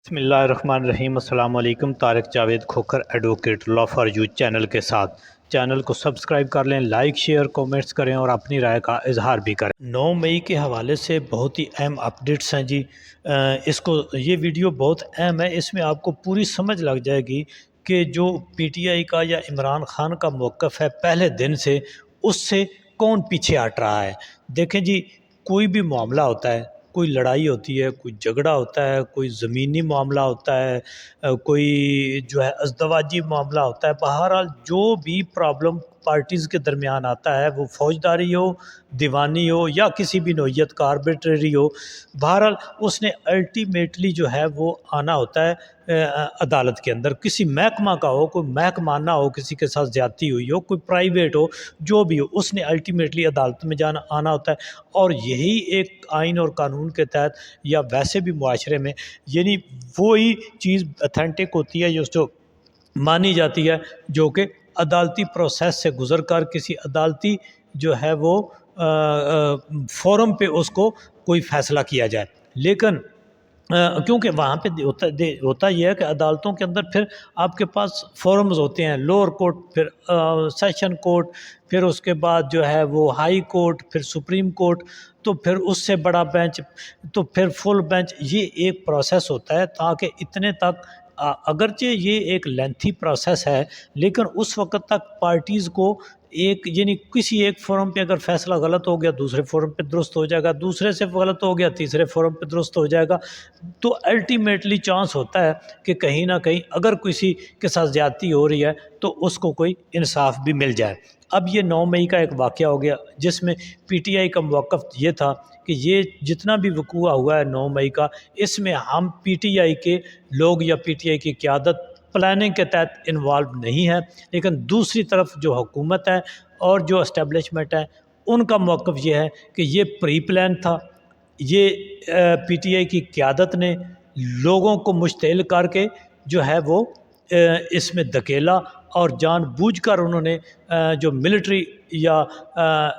بسم اللہ الرحمن الرحیم۔ السلام علیکم۔ Tariq Javed Khokhar advocate law for you channel کے ساتھ چینل کو سبسکرائب کر لیں، لائک شیئر کومنٹس کریں اور اپنی رائے کا اظہار بھی کریں۔ 9 مئی کے حوالے سے بہت ہی اہم اپڈیٹس ہیں جی۔ یہ ویڈیو بہت اہم ہے، اس میں آپ کو پوری سمجھ لگ جائے گی کہ جو پی ٹی آئی کا یا عمران خان کا موقف ہے پہلے دن سے، اس سے کون پیچھے ہٹ رہا ہے۔ دیکھیں جی، کوئی بھی معاملہ ہوتا ہے، کوئی لڑائی ہوتی ہے، کوئی جھگڑا ہوتا ہے، کوئی زمینی معاملہ ہوتا ہے، کوئی جو ہے ازدواجی معاملہ ہوتا ہے، بہرحال جو بھی پرابلم پارٹیز کے درمیان آتا ہے، وہ فوجداری ہو، دیوانی ہو یا کسی بھی نوعیت کا آربیٹری ہو، بہرحال اس نے الٹیمیٹلی جو ہے وہ آنا ہوتا ہے عدالت کے اندر۔ کسی محکمہ کا ہو، کوئی محکمہ نہ ہو، کسی کے ساتھ زیادتی ہوئی ہو، کوئی پرائیویٹ ہو، جو بھی ہو، اس نے الٹیمیٹلی عدالت میں آنا ہوتا ہے۔ اور یہی ایک آئین اور قانون کے تحت یا ویسے بھی معاشرے میں یعنی وہی چیز اتھینٹک ہوتی ہے جو مانی جاتی ہے، جو کہ عدالتی پروسیس سے گزر کر کسی عدالتی جو ہے وہ فورم پہ اس کو کوئی فیصلہ کیا جائے۔ لیکن کیونکہ وہاں پہ ہوتا یہ ہے کہ عدالتوں کے اندر پھر آپ کے پاس فورمز ہوتے ہیں، لوور کورٹ، پھر سیشن کورٹ، پھر اس کے بعد جو ہے وہ ہائی کورٹ، پھر سپریم کورٹ، تو پھر اس سے بڑا بینچ، تو پھر فل بینچ۔ یہ ایک پروسیس ہوتا ہے تاکہ اتنے تک اگرچہ یہ ایک لینتھی پروسیس ہے، لیکن اس وقت تک پارٹیز کو یعنی کسی ایک فورم پہ اگر فیصلہ غلط ہو گیا، دوسرے فورم پہ درست ہو جائے گا، دوسرے سے غلط ہو گیا، تیسرے فورم پہ درست ہو جائے گا، تو الٹیمیٹلی چانس ہوتا ہے کہ کہیں نہ کہیں اگر کسی کے ساتھ زیادتی ہو رہی ہے تو اس کو کوئی انصاف بھی مل جائے۔ اب یہ 9 مئی کا ایک واقعہ ہو گیا جس میں پی ٹی آئی کا موقف یہ تھا کہ یہ جتنا بھی وقوع ہوا ہے 9 مئی کا، اس میں ہم پی ٹی آئی کے لوگ یا پی ٹی آئی کی قیادت پلاننگ کے تحت انوالو نہیں ہے، لیکن دوسری طرف جو حکومت ہے اور جو اسٹیبلشمنٹ ہے، ان کا موقف یہ ہے کہ یہ پری پلان تھا۔ یہ پی ٹی آئی کی قیادت نے لوگوں کو مشتعل کر کے جو ہے وہ اس میں دھکیلا، اور جان بوجھ کر انہوں نے جو ملٹری یا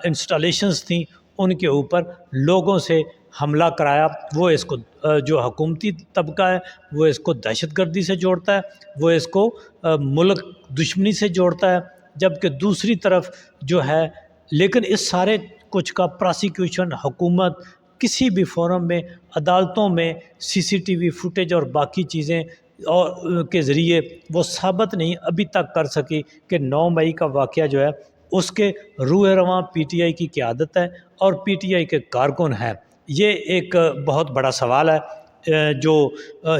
انسٹالیشنز تھیں ان کے اوپر لوگوں سے حملہ کرایا۔ وہ اس کو جو حکومتی طبقہ ہے وہ اس کو دہشت گردی سے جوڑتا ہے، وہ اس کو ملک دشمنی سے جوڑتا ہے، جبکہ دوسری طرف جو ہے، لیکن اس سارے کچھ کا پراسیکیوشن حکومت کسی بھی فورم میں، عدالتوں میں سی سی ٹی وی فوٹیج اور باقی چیزیں اور کے ذریعے وہ ثابت نہیں ابھی تک کر سکی کہ 9 مئی کا واقعہ جو ہے اس کے روح رواں پی ٹی آئی کی قیادت ہے اور پی ٹی آئی کے کارکن ہیں۔ یہ ایک بہت بڑا سوال ہے جو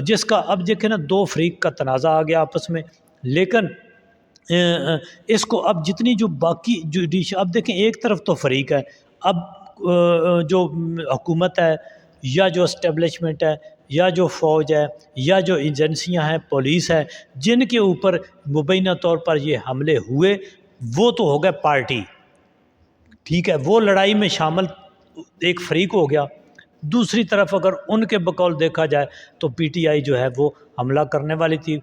جس کا اب دیکھیں نا، دو فریق کا تنازع آ گیا آپس میں، لیکن اس کو اب جتنی جو باقی اب دیکھیں ایک طرف تو فریق ہے، اب جو حکومت ہے یا جو اسٹیبلشمنٹ ہے یا جو فوج ہے یا جو ایجنسیاں ہیں، پولیس ہے، جن کے اوپر مبینہ طور پر یہ حملے ہوئے، وہ تو ہو گئے پارٹی، ٹھیک ہے، وہ لڑائی میں شامل ایک فریق ہو گیا۔ دوسری طرف اگر ان کے بقول دیکھا جائے تو پی ٹی آئی جو ہے وہ حملہ کرنے والی تھی،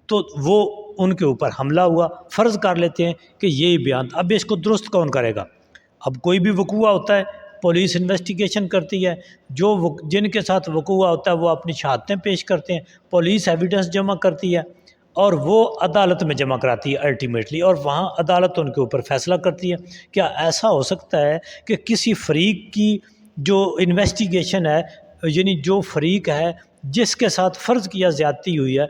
تو وہ ان کے اوپر حملہ ہوا۔ فرض کر لیتے ہیں کہ یہی بیان تھا، اب اس کو درست کون کرے گا؟ اب کوئی بھی وقوع ہوتا ہے، پولیس انویسٹیگیشن کرتی ہے، جن کے ساتھ وقوع ہوتا ہے وہ اپنی شہادتیں پیش کرتے ہیں، پولیس ایویڈنس جمع کرتی ہے اور وہ عدالت میں جمع کراتی ہے الٹیمیٹلی، اور وہاں عدالت ان کے اوپر فیصلہ کرتی ہے۔ کیا ایسا ہو سکتا ہے کہ کسی فریق کی جو انویسٹیگیشن ہے، یعنی جو فریق ہے جس کے ساتھ فرض کیا زیادتی ہوئی ہے،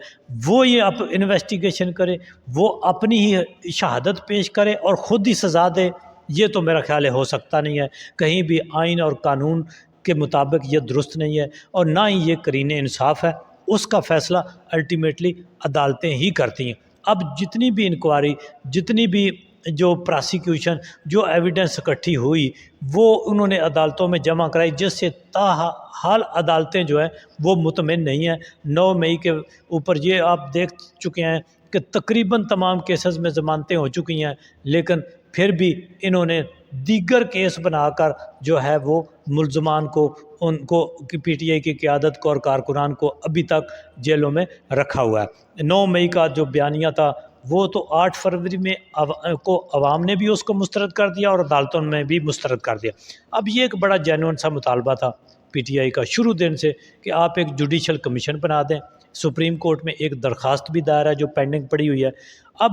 وہ یہ انویسٹیگیشن کرے، وہ اپنی ہی شہادت پیش کرے اور خود ہی سزا دے؟ یہ تو میرا خیال ہے ہو سکتا نہیں ہے، کہیں بھی آئین اور قانون کے مطابق یہ درست نہیں ہے، اور نہ ہی یہ قرین انصاف ہے۔ اس کا فیصلہ الٹیمیٹلی عدالتیں ہی کرتی ہیں۔ اب جتنی بھی انکوائری، جتنی بھی جو پراسیکیوشن، جو ایویڈنس اکٹھی ہوئی، وہ انہوں نے عدالتوں میں جمع کرائی، جس سے تاحال عدالتیں جو ہیں وہ مطمئن نہیں ہیں۔ 9 مئی کے اوپر یہ آپ دیکھ چکے ہیں کہ تقریباً تمام کیسز میں ضمانتیں ہو چکی ہیں، لیکن پھر بھی انہوں نے دیگر کیس بنا کر جو ہے وہ ملزمان کو، ان کو پی ٹی آئی کی قیادت کو اور کارکنان کو ابھی تک جیلوں میں رکھا ہوا ہے۔ 9 مئی کا جو بیانیہ تھا وہ تو 8 فروری میں کو عوام نے بھی اس کو مسترد کر دیا اور عدالتوں میں بھی مسترد کر دیا۔ اب یہ ایک بڑا جینوئن سا مطالبہ تھا پی ٹی آئی کا شروع دن سے کہ آپ ایک جوڈیشل کمیشن بنا دیں، سپریم کورٹ میں ایک درخواست بھی دائر ہے جو پینڈنگ پڑی ہوئی ہے۔ اب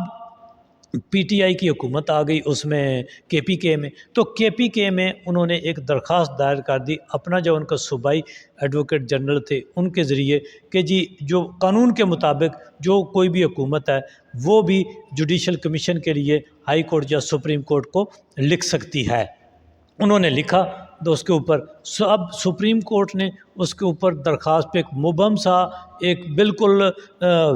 پی ٹی آئی کی حکومت آ گئی اس میں کے پی کے میں، تو کے پی کے میں انہوں نے ایک درخواست دائر کر دی اپنا جو ان کا صوبائی ایڈوکیٹ جنرل تھے ان کے ذریعے کہ جی جو قانون کے مطابق جو کوئی بھی حکومت ہے وہ بھی جوڈیشل کمیشن کے لیے ہائی کورٹ یا سپریم کورٹ کو لکھ سکتی ہے۔ انہوں نے لکھا تو اس کے اوپر اب سپریم کورٹ نے اس کے اوپر درخواست پہ ایک مبہم سا ایک بالکل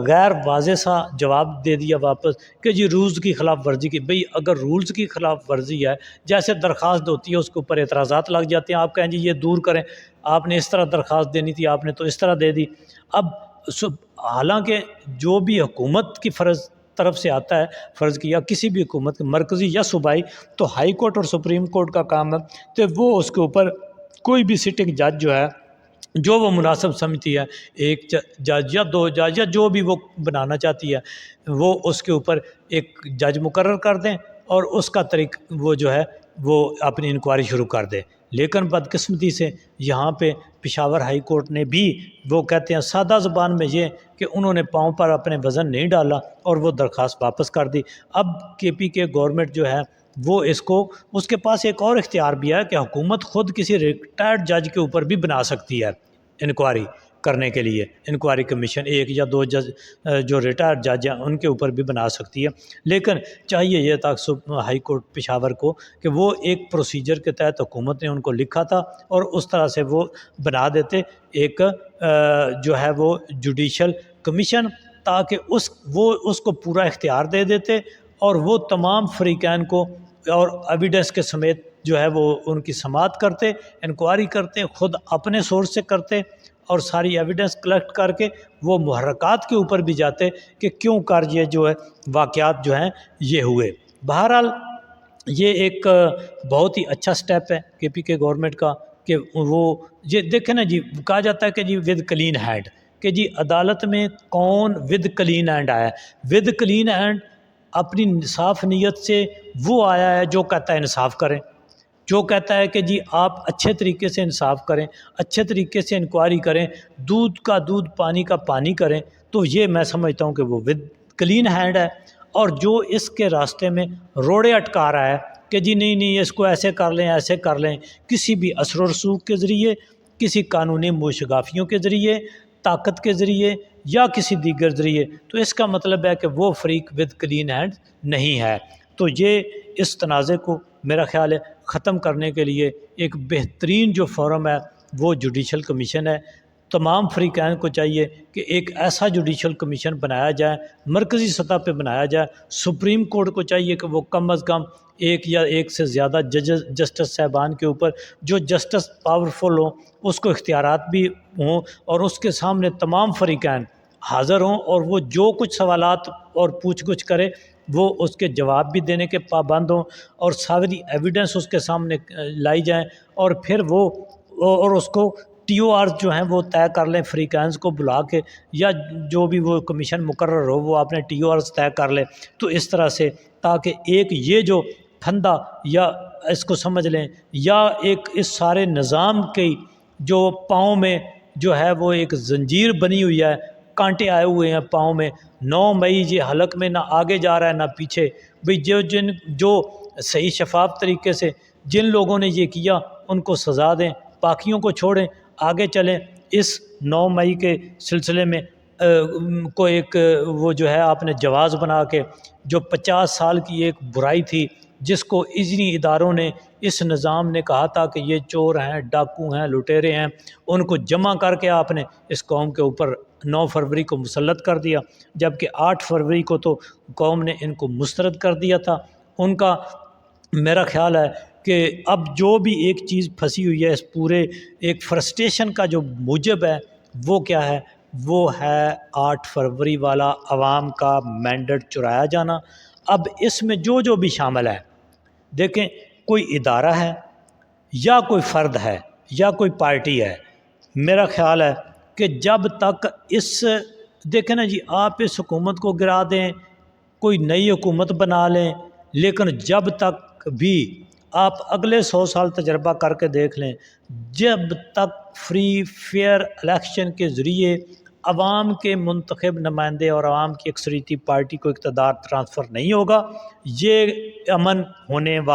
غیر واضح سا جواب دے دیا واپس کہ جی رولز کی خلاف ورزی کی۔ بھئی اگر رولز کی خلاف ورزی ہے، جیسے درخواست ہوتی ہے اس کے اوپر اعتراضات لگ جاتے ہیں، آپ کہیں جی یہ دور کریں، آپ نے اس طرح درخواست دینی تھی، آپ نے تو اس طرح دے دی۔ اب حالانکہ جو بھی حکومت کی طرف سے آتا ہے فرض کیا کسی بھی حکومت مرکزی یا صوبائی، تو ہائی کورٹ اور سپریم کورٹ کا کام ہے تو وہ اس کے اوپر کوئی بھی سٹنگ جج جو ہے جو وہ مناسب سمجھتی ہے، ایک جج یا دو جج یا جو بھی وہ بنانا چاہتی ہے، وہ اس کے اوپر ایک جج مقرر کر دیں اور اس کا طریق وہ جو ہے وہ اپنی انکوائری شروع کر دے۔ لیکن بدقسمتی سے یہاں پہ پشاور ہائی کورٹ نے بھی وہ کہتے ہیں سادہ زبان میں یہ کہ انہوں نے پاؤں پر اپنے وزن نہیں ڈالا اور وہ درخواست واپس کر دی۔ اب کے پی کے گورنمنٹ جو ہے وہ اس کے پاس ایک اور اختیار بھی ہے کہ حکومت خود کسی ریٹائرڈ جج کے اوپر بھی بنا سکتی ہے انکوائری کرنے کے لیے، انکوائری کمیشن ایک یا دو جج جو ریٹائرڈ جج ہیں ان کے اوپر بھی بنا سکتی ہے۔ لیکن چاہیے یہ تھا ہائی کورٹ پشاور کو کہ وہ ایک پروسیجر کے تحت حکومت نے ان کو لکھا تھا اور اس طرح سے وہ بنا دیتے ایک جو ہے وہ جوڈیشل کمیشن، تاکہ اس کو پورا اختیار دے دیتے اور وہ تمام فریقین کو اور ایویڈنس کے سمیت جو ہے وہ ان کی سماعت کرتے، انکوائری کرتے، خود اپنے سورس سے کرتے اور ساری ایویڈنس کلیکٹ کر کے وہ محرکات کے اوپر بھی جاتے کہ کیوں کر یہ جو ہے واقعات جو ہیں یہ ہوئے۔ بہرحال یہ ایک بہت ہی اچھا سٹیپ ہے کے پی کے گورنمنٹ کا کہ وہ یہ دیکھیں نا جی، کہا جاتا ہے کہ جی ود کلین ہینڈ، کہ جی عدالت میں کون ود کلین ہینڈ آیا ہے۔ ود کلین ہینڈ اپنی صاف نیت سے وہ آیا ہے جو کہتا ہے انصاف کریں، جو کہتا ہے کہ جی آپ اچھے طریقے سے انصاف کریں، اچھے طریقے سے انکوائری کریں، دودھ کا دودھ پانی کا پانی کریں، تو یہ میں سمجھتا ہوں کہ وہ ود کلین ہینڈ ہے۔ اور جو اس کے راستے میں روڑے اٹکا رہا ہے کہ جی نہیں اس کو ایسے کر لیں ایسے کر لیں، کسی بھی اثر و رسوخ کے ذریعے، کسی قانونی موشگافیوں کے ذریعے، طاقت کے ذریعے یا کسی دیگر ذریعے، تو اس کا مطلب ہے کہ وہ فریق ود کلین ہینڈ نہیں ہے۔ تو یہ اس تنازع کو میرا خیال ہے ختم کرنے کے لیے ایک بہترین جو فورم ہے وہ جوڈیشل کمیشن ہے۔ تمام فریقین کو چاہیے کہ ایک ایسا جوڈیشل کمیشن بنایا جائے، مرکزی سطح پہ بنایا جائے۔ سپریم کورٹ کو چاہیے کہ وہ کم از کم ایک یا ایک سے زیادہ جسٹس صاحبان کے اوپر جو جسٹس پاورفل ہوں اس کو اختیارات بھی ہوں اور اس کے سامنے تمام فریقین حاضر ہوں اور وہ جو کچھ سوالات اور پوچھ گچھ کرے وہ اس کے جواب بھی دینے کے پابند ہوں اور ساری ایویڈنس اس کے سامنے لائی جائیں، اور پھر وہ اور اس کو ٹی او آرز جو ہیں وہ طے کر لیں، فریقینز کو بلا کے یا جو بھی وہ کمیشن مقرر ہو وہ اپنے ٹی او آرز طے کر لیں۔ تو اس طرح سے تاکہ ایک یہ جو پھندا یا اس کو سمجھ لیں یا ایک اس سارے نظام کی جو پاؤں میں جو ہے وہ ایک زنجیر بنی ہوئی ہے، کانٹے آئے ہوئے ہیں پاؤں میں، 9 مئی یہ حلق میں نہ آگے جا رہا ہے نہ پیچھے۔ بھئی جو صحیح شفاف طریقے سے جن لوگوں نے یہ کیا ان کو سزا دیں، باقیوں کو چھوڑیں، آگے چلیں۔ اس 9 مئی کے سلسلے میں کو ایک وہ جو ہے آپ نے جواز بنا کے جو 50 سال کی ایک برائی تھی جس کو اذنی اداروں نے اس نظام نے کہا تھا کہ یہ چور ہیں، ڈاکو ہیں، لٹیرے ہیں، ان کو جمع کر کے آپ نے اس قوم کے اوپر 9 فروری کو مسلط کر دیا، جبکہ 8 فروری کو تو قوم نے ان کو مسترد کر دیا تھا۔ ان کا میرا خیال ہے کہ اب جو بھی ایک چیز پھنسی ہوئی ہے اس پورے ایک فرسٹریشن کا جو موجب ہے وہ کیا ہے، وہ ہے 8 فروری والا عوام کا مینڈیٹ چرایا جانا۔ اب اس میں جو بھی شامل ہے، دیکھیں کوئی ادارہ ہے یا کوئی فرد ہے یا کوئی پارٹی ہے، میرا خیال ہے کہ جب تک دیکھیں نا جی آپ اس حکومت کو گرا دیں، کوئی نئی حکومت بنا لیں، لیکن جب تک بھی آپ اگلے 100 سال تجربہ کر کے دیکھ لیں، جب تک فری فیئر الیکشن کے ذریعے عوام کے منتخب نمائندے اور عوام کی اکثریتی پارٹی کو اقتدار ٹرانسفر نہیں ہوگا، یہ امن ہونے والا